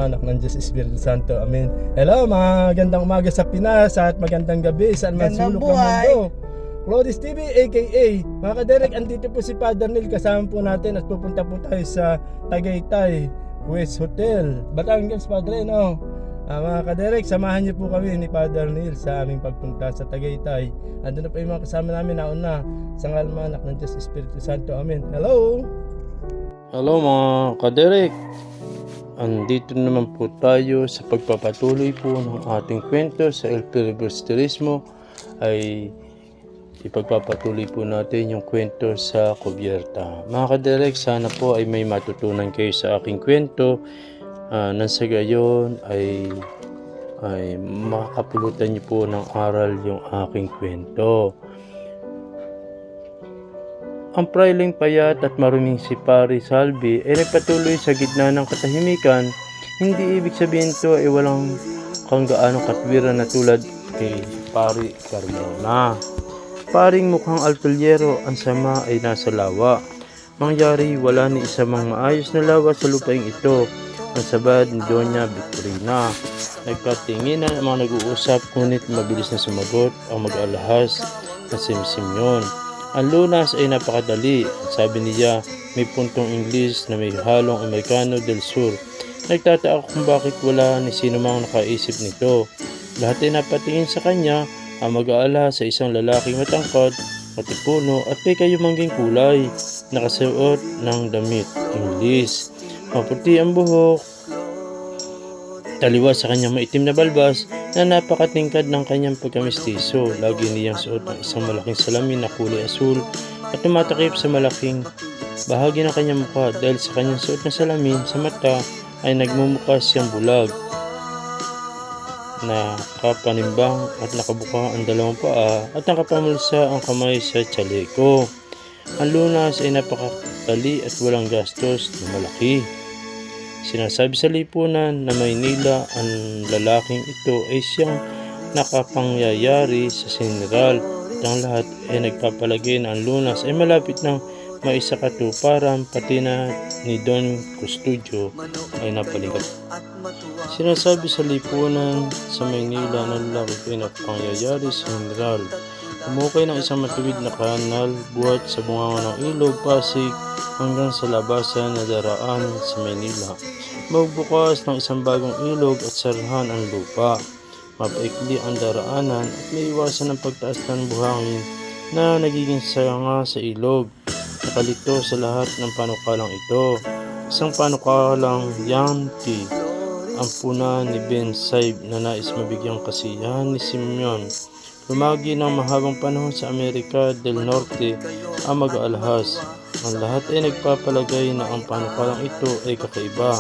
Ama, Anak ng Diyos, Espiritu Santo. Amen. Hello, magandang umaga sa Pinas at magandang gabi sa man sulok ng mundo. Cloris TV aka mga kaderek, andito po si Father Neil, kasama po natin at pupunta po tayo sa Tagaytay West Hotel, Batangas, Padre, no? Mga kaderek, samahan niyo po kami ni Father Neil sa aming pagpunta sa Tagaytay. Andun na po yung mga kasama namin nauna, sa ngalan Anak ng Diyos, Espiritu Santo. Amen. Hello! Hello mga kaderek, andito naman po tayo sa pagpapatuloy po ng ating kwento sa El Filibusterismo. Ay ipagpapatuloy po natin yung kwento sa Cubierta. Mga kaderek, sana po ay may matutunan kayo sa aking kwento, nang sa gayon ay makakapulutan niyo po ng aral yung aking kwento. Ang prailing payat at maruming si Pari Salvi ay nagpatuloy sa gitna ng katahimikan. Hindi ibig sabihin ito ay walang gaanong katwiran na tulad kay Pari Carmona. Paring mukhang altulyero, ang sama ay nasa lawa. Mangyari wala ni isa mang maayos na lawa sa lupaing ito. Ang sabad ni Doña Victorina. Nagkatinginan ang mga nag-uusap, ngunit mabilis na sumagot ang mag-alahas na si Simeon. Ang lunas ay napakadali. Sabi niya, may puntong Ingles na may halong Amerikano del Sur. Nagtataka kung bakit wala ni sino mang nakaisip nito. Lahat ay napatingin sa kanya. Ang mag-aala sa isang lalaking matangkad, matipuno at may kayumangging kulay, nakasuot ng damit Ingles. Maputi ang buhok, taliwas sa kanyang maitim na balbas na napakatingkad ng kanyang pagkamistiso. Lagi niyang suot ng isang malaking salamin na kulay asul at tumatakip sa malaking bahagi ng kanyang mukha. Dahil sa kanyang suot na salamin sa mata ay nagmumukha siyang bulag. Nakapanimbang at nakabuka ang dalawang paa at nakapamulsa ang kamay sa tsaleko. Ang lunas ay napakatali at walang gastos na malaki. Sinasabi sa lipunan na Maynila ang lalaking ito ay siyang nakapangyayari sa general at ang lahat ay nagpapalagay na ang lunas ay malapit ng maisakatuparan, pati na ni Don Custodio ay napalikat. Sinasabi sa lipunan sa Maynila na lalaki ay nakapangyayari sa general. Umukay ng isang matuwid na kanal buhat sa bunganga ng ilog Pasig hanggang sa labasan na daraan sa Maynila. Magbukas ng isang bagong ilog at sarahan ang lupa. Mapaikli ang daraanan at may iwasan ang pagtaas ng buhangin na nagiging sanga sa ilog. Nakalito sa lahat ng panukalang ito. Isang panukalang Yankee, ang puna ni Ben Saib na nais mabigyang kasiyahan ni Simeon. Lumagi ng mahabang panahon sa Amerika del Norte ang mag-aalahas. Ang lahat ay nagpapalagay na ang panukalang ito ay kakaiba.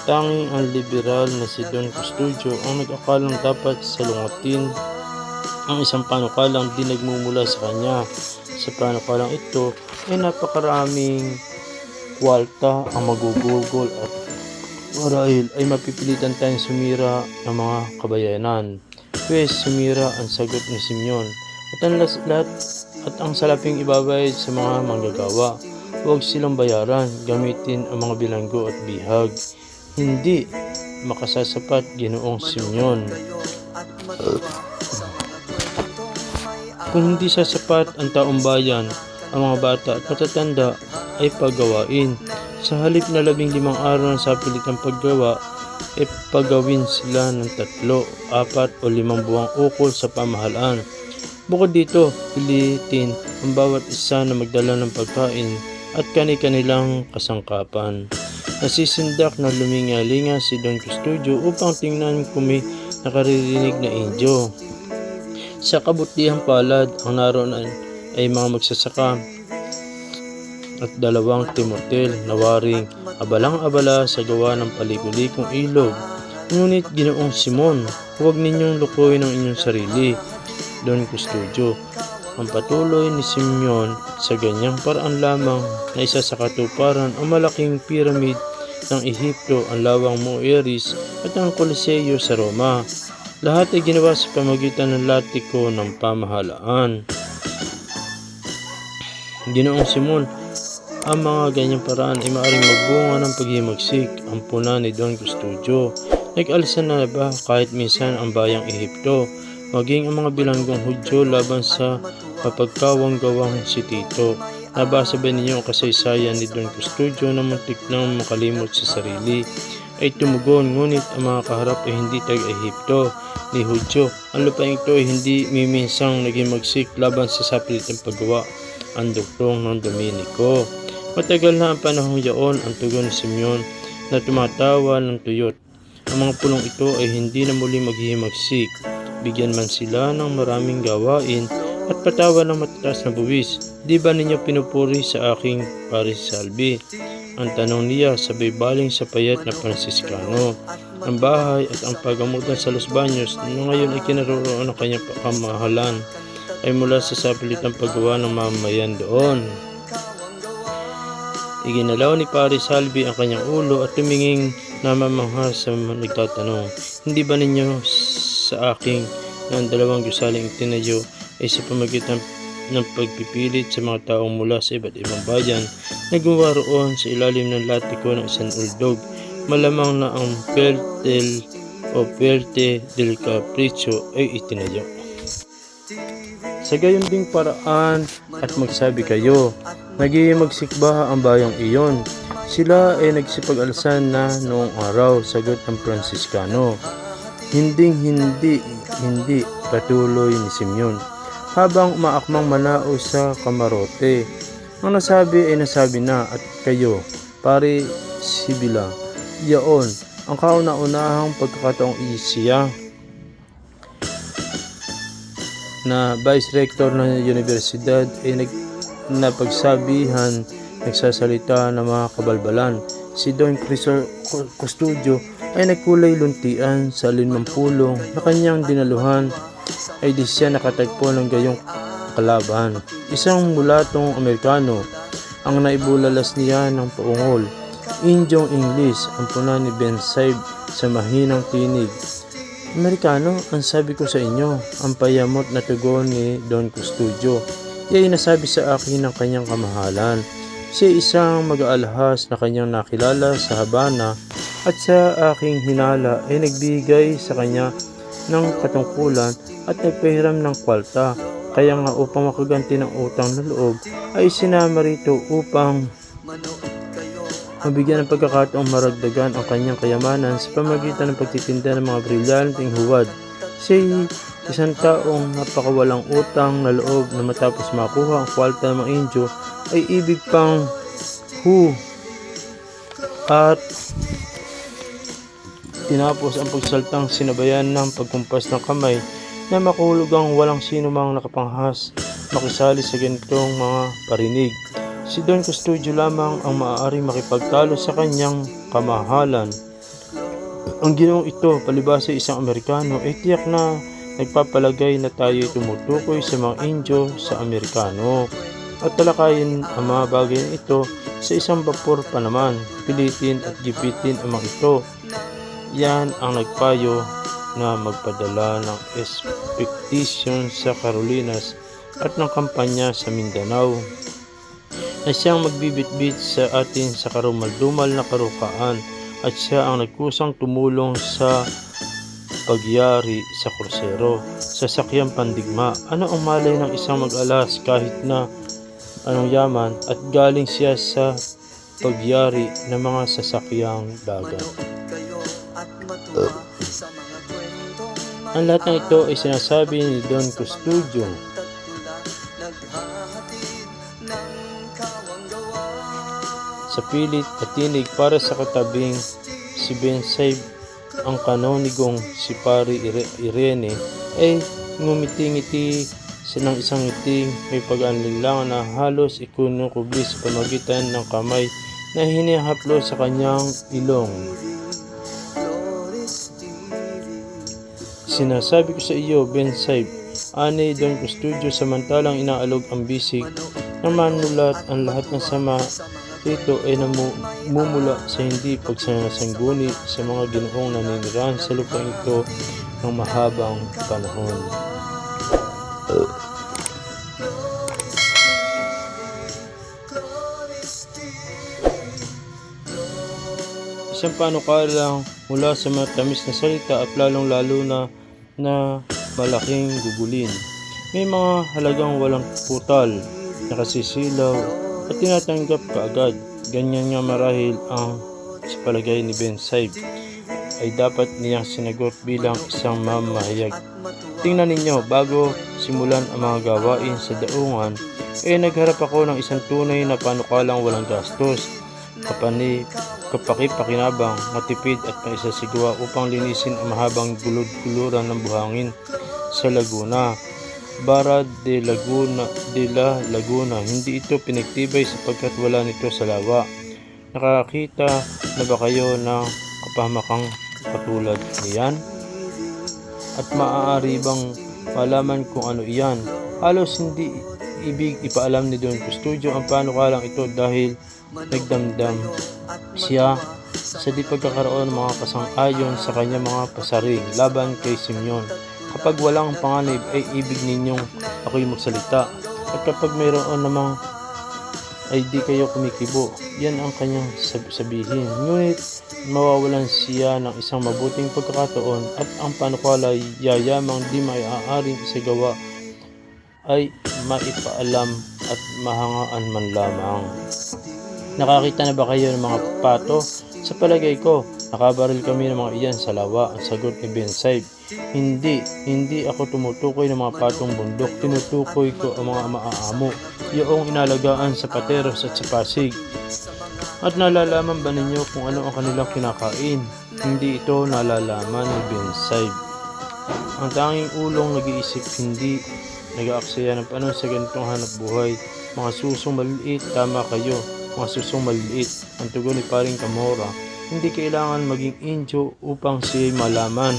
Tanging ang liberal na si Don Custodio ang nag-akalang dapat salungatin ang isang panukalang di nagmumula sa kanya. Sa panukalang ito ay napakaraming kwalta ang magugugol at marahil ay mapipilitan tayong sumira ng mga kabayanan. Pwes sumira ang sagot ni Simeon at ang salaping ibabayad sa mga manggagawa. Huwag silang bayaran, gamitin ang mga bilanggo at bihag. Hindi makasasapat, Ginoong Simeon. Kung hindi sasapat ang taong bayan, ang mga bata at matatanda ay paggawain. Sa halip na 15 araw ng sapilitang paggawa, ay pagawin sila ng 3, 4 o 5 buwang ukol sa pamahalaan. Bukod dito, pilitin ang bawat isa na magdala ng pagkain at kani-kanilang kasangkapan. Nasisindak na luminga-linga si Don Custodio upang tingnan kung may nakaririnig na Indio. Sa kabutihang palad, ang naroon ay mga magsasaka at 2 timotel na waring abalang-abala sa gawa ng palikulikong ilog. Ngunit Ginoong Simon, huwag ninyong lukuyin ang inyong sarili. Don Custodio, ang patuloy ni Simeon sa ganyang paraan lamang na isa sa katuparan ang malaking piramid ng Ehipto, ang lawang Moeris at ang Coliseo sa Roma. Lahat ay ginawa sa pamagitan ng latiko ng pamahalaan. Ginoong Simon, Ang mga ganyang paraan ay maaaring magbunga ng paghimagsik. Ang puna ni Don Custodio. Nag-alsa na ba kahit minsan ang bayang Ehipto, maging ang mga bilanggong Hudyo laban sa mapagkawang-gawang si Tito? Nabasa ba ninyo ang kasaysayan ni Don Custodio na muntik nang makalimot sa sarili? Ay tumugon, ngunit ang mga kaharap ay hindi taga-Ehipto ni Hudyo. Ang lupaing ito ay hindi miminsang naging magsik laban sa sapilitang paggawa ang duktong ng Dominico. Matagal na ang panahong yaon ang tugon ni Simeon na tumatawa ng tuyot. Ang mga pulong ito ay hindi na muli maghihimagsik. Bigyan man sila ng maraming gawain at patawa ng matataas na buwis. Di ba ninyo pinupuri sa aking parisalbi? Ang tanong niya sabay baling sa payat na Franciscano. Ang bahay at ang pagamutan sa Los Baños na ngayon ay kinaroroon ng kanyang kamahalan ay mula sa sapilitang paggawa ng mamamayan doon. Iginalaw ni Pare Salvi ang kanyang ulo at tuminging namamangha sa nagtatanong, hindi ba ninyo sa aking na ang dalawang gusaling itinayo ay sa pamagitan ng pagpipilit sa mga taong mula sa iba't ibang bayan na gumawa roon sa ilalim ng latiko ng isang uldog? Malamang na ang Puertel o Puerte del Capricho ay itinayo. Sa gayon ding paraan at magsabi kayo, naghihimagsik ba ang bayang iyon? Sila ay nagsipag-alsan na noong araw, sagot ng Franciscano. Hindi, patuloy ni Simeon, habang umaakmang manao sa kamarote. Ang nasabi ay nasabi na, at kayo, Pare Sibila, yaon, ang kauna-unahang pagkakataong siya na Vice Rector ng Universidad ay napagsabihan, nagsasalita ng mga kabalbalan. Si Don Custodio ay nagkulay luntian sa alinmampulong na kanyang dinaluhan ay di siya nakatagpo ng gayong kalaban. Isang mulatong Amerikano ang naibulalas niya ng paungol. Indyong English ang puna ni Ben Saib sa mahinang tinig. Amerikano, ang sabi ko sa inyo, ang payamot na tugon ni Don Custodio. Iya'y nasabi sa akin ng kanyang kamahalan. Siya isang mag-aalhas na kanyang nakilala sa Habana at sa aking hinala ay nagbigay sa kanya ng katungkulan at nagpahiram ng kwalta. Kaya nga upang makaganti ng utang na loob ay sinama rito upang mabigyan ng pagkakataong maragdagan ang kanyang kayamanan sa pamagitan ng pagtitinda ng mga brilyanteng huwad. Siya isang taong napakawalang utang na loob na matapos makuha ang kwalta ng mga Indyo ay ibig pang at tinapos ang pagsaltang sinabayan ng pagkumpas ng kamay na makahulugang walang sino mang nakapanghas makisali sa ganitong mga parinig. Si Don Custodio lamang ang maaaring makipagtalo sa kanyang kamahalan. Ang ginoong ito, palibasa isang Amerikano, ay tiyak na nagpapalagay na tayo'y tumutukoy sa mga Indyo sa Amerikano. At talakayin ang mga bagay na ito sa isang bapor pa naman, pilitin at gipitin ang mga ito. Yan ang nagpayo na magpadala ng expedition sa Carolinas at ng kampanya sa Mindanao na siyang magbibitbit sa atin sa karumal-dumal na karukaan at siya ang nagkusang tumulong sa pagyari sa krusero sa sakyang pandigma. Ano ang malay ng isang mag-alas kahit na anong yaman at galing siya sa pagyari ng mga sasakyang dagat. Ang lahat ng ito ay sinasabi ni Don Custodio sa pilit at tinig para sa katabing si Ben Saib. Ang kanonigong si Pare Irene ay ngumiti-ngiti ng isang ngiting may pag-anilangan na halos ikunukubli sa pamagitan ng kamay na hinihaplo sa kanyang ilong. Sinasabi ko sa iyo, Ben Saib, ani Don Custodio, samantalang inaalog ang bisig na manulat ang lahat ng sama. Ito ay namumula sa hindi pagsasangguni sa mga ginoong naninirahan sa lupang ito ng mahabang panahon. Isang panukalang mula sa matamis na salita at lalong-lalo na malaking gugulin. May mga halagang walang putal, nakasisilaw at tinatanggap kaagad. Ganyan nga marahil ang sa palagay ni Ben Saib ay dapat niyang sinagot bilang isang mamahayag. Tingnan ninyo, bago simulan ang mga gawain sa daungan, nagharap ako ng isang tunay na panukalang walang gastos, kapakipakinabang, matipid at maisasigwa upang linisin ang mahabang gulod-guluran ng buhangin sa Laguna. Barra de la Laguna. Hindi ito pinagtibay sapagkat wala nito sa lawa. Nakakita na ba kayo ng kapahamakang katulad niyan? At maaari bang malaman kung ano iyan? Halos hindi ibig ipaalam ni Don Custodio ang panukalang ito dahil nagdamdam siya sa di pagkakaroon ng mga kasang-ayon sa kanyang mga pasaring laban kay Simeon. Kapag walang panganib ay ibig ninyong ako'y magsalita, at kapag mayroon namang ay di kayo kumikibo. Yan ang kanyang sabihin. Ngunit mawawalan siya ng isang mabuting pagkakataon at ang panukala yayamang di maaaring isagawa ay maipaalam at mahangaan man lamang. Nakakita na ba kayo ng mga pato? Sa palagay ko, nakabaril kami ng mga iyan sa lawa. Ang sagot ni Ben Saib, hindi ako tumutukoy ng mga patong bundok. Tinutukoy ko ang mga maaamo, yung inalagaan sa pateros at sa pasig. At nalalaman ba ninyo kung ano ang kanilang kinakain? Hindi ito nalalaman ni Ben Saib. Ang tanging ulong nag-iisip, hindi nag-aaksaya ng panahon sa ganitong hanap buhay. Mga susong maliliit, tama kayo. Mga susong maliliit, ang tugon ni Paring Camorra. Hindi kailangan maging Indio upang siya'y malaman.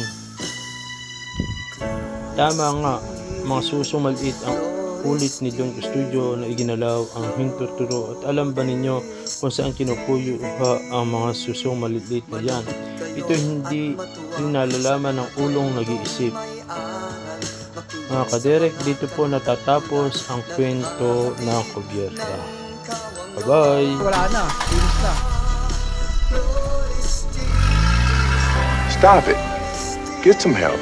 Tama nga, mga susong maliit. Ang ulit ni Don Custodio na iginalaw ang hintuturo. At alam ba ninyo kung saan kinukuyuha ang mga susong maliit na yan? Ito hindi nalalaman ng ulong nag-iisip. Mga kaderek, dito po natatapos ang kwento ng Cubierta. Bye-bye! Wala na, finish na. Stop it. Get some help.